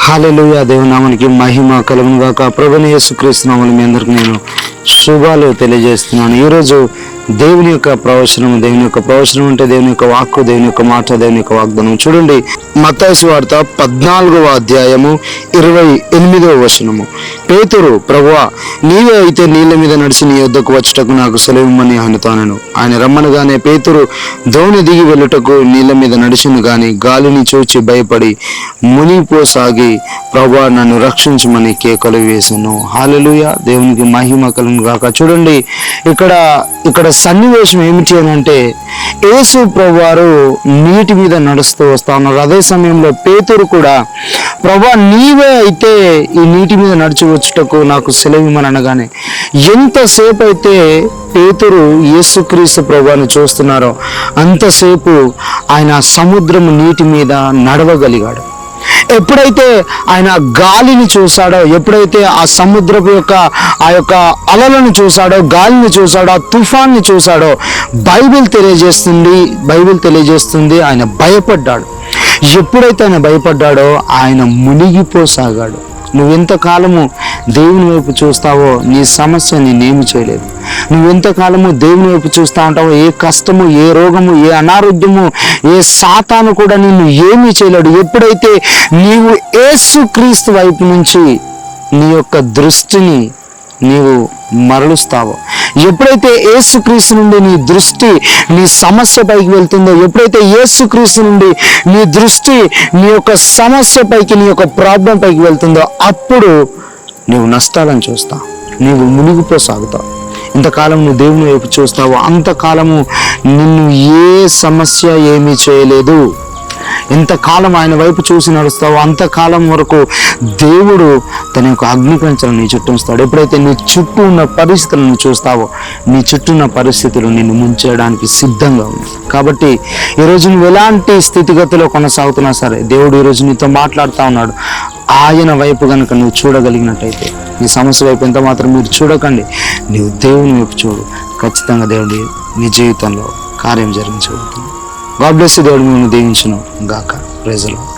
హల్లెలూయా. దేవుని నామానికి మహిమ కలుగును గాక. ప్రభువైన యేసుక్రీస్తు నామములో మీ అందరికీ నేను శుభాలు తెలియజేస్తున్నాను. ఈరోజు దేవుని యొక్క ప్రవచనం అంటే దేవుని యొక్క వాక్కు, దేవుని యొక్క మాట, దేవుని యొక్క వాగ్దానం. చూడండి, మత్తయి సువార్త 14వ అధ్యాయము 28వ వచనము. పేతురు, ప్రభువా నీవే అయితే నీళ్ళ మీద నడిచి నీ యొద్దకు వచ్చుటకు నాకు సెలవిమ్మని ఆయనతో అనెను. ఆయన రమ్మనగానే పేతురు దోణి దిగి వెళ్ళుటకు నీళ్ళ మీద నడిచెను గాని గాలిని చూచి భయపడి మునిగిపోసాగి ప్రభువా నన్ను రక్షించమని కేకలు వేసెను. హల్లెలూయా. దేవునికి మహిమ కలుగును గాక. చూడండి, ఇక్కడ సన్నివేశం ఏమిటి అని అంటే, యేసు ప్రభువారు నీటి మీద నడుస్తూ వస్తా ఉన్నారు. అదే సమయంలో పేతురు కూడా, ప్రభువా నీవే అయితే ఈ నీటి మీద నడిచి వచ్చుటకు నాకు సెలవిమ్మని అనగానే ఎంతసేపు అయితే పేతురు యేసుక్రీస్తు ప్రభువాని చూస్తున్నారో అంతసేపు ఆయన సముద్రము నీటి మీద నడవగలిగాడు. ఎప్పుడైతే ఆయన గాలిని చూశాడో, ఎప్పుడైతే ఆ సముద్రపు యొక్క ఆ యొక్క అలలను చూశాడో, గాలిని చూశాడో, ఆ తుఫాన్ని చూశాడో, బైబిల్ తెలియజేస్తుంది ఆయన భయపడ్డాడు. ఎప్పుడైతే ఆయన భయపడ్డాడో ఆయన మునిగిపోసాగాడు. నువ్వెంతకాలము దేవుని వైపు చూస్తావో నీ సమస్య నేనేమి చేయలేదు. నువ్వెంతకాలము దేవుని వైపు చూస్తూ ఉంటావో ఏ కష్టము, ఏ రోగము, ఏ అనారోగ్యము, ఏ సాతాను కూడా నిన్ను ఏమీ చేయలేడు. ఎప్పుడైతే నీవు యేసుక్రీస్తు వైపు నుంచి నీ యొక్క దృష్టిని నీవు మరలుస్తావో, ఎప్పుడైతే యేసుక్రీస్తు నుండి నీ దృష్టి నీ సమస్య పైకి వెళ్తుందో, ఎప్పుడైతే యేసుక్రీస్తు నుండి నీ దృష్టి నీ యొక్క సమస్య పైకి, నీ యొక్క ప్రాబ్లం పైకి వెళ్తుందో, అప్పుడు నీవు నష్టాలను చూస్తావు, నీవు మునిగిపోసాగుతావు. ఇంతకాలం నువ్వు దేవుని వైపు చూస్తావో అంతకాలము నిన్ను ఏ సమస్య ఏమీ చేయలేదు. ఎంతకాలం ఆయన వైపు చూసి నడుస్తావో అంతకాలం వరకు దేవుడు తన యొక్క అగ్ని కంచెలను నీ చుట్టూ ఉంచుతాడు. ఎప్పుడైతే నీ చుట్టూ ఉన్న పరిస్థితులను చూస్తావో నీ చుట్టూ ఉన్న పరిస్థితులు నిన్ను ముంచేయడానికి సిద్ధంగా ఉంది. కాబట్టి ఈరోజు నువ్వు ఎలాంటి స్థితిగతిలో కొనసాగుతున్నా సరే దేవుడు ఈరోజు నీతో మాట్లాడుతూ ఉన్నాడు. ఆయన వైపు కనుక నువ్వు చూడగలిగినట్టయితే, నీ సమస్య వైపు ఎంత మాత్రం మీరు చూడకండి, నీవు దేవుని వైపు చూడు, ఖచ్చితంగా దేవుడి నీ జీవితంలో కార్యం జరిగించబడుతుంది. God bless you. దేవుడు మిమ్మల్ని దీవించును గాక. Praise the lord.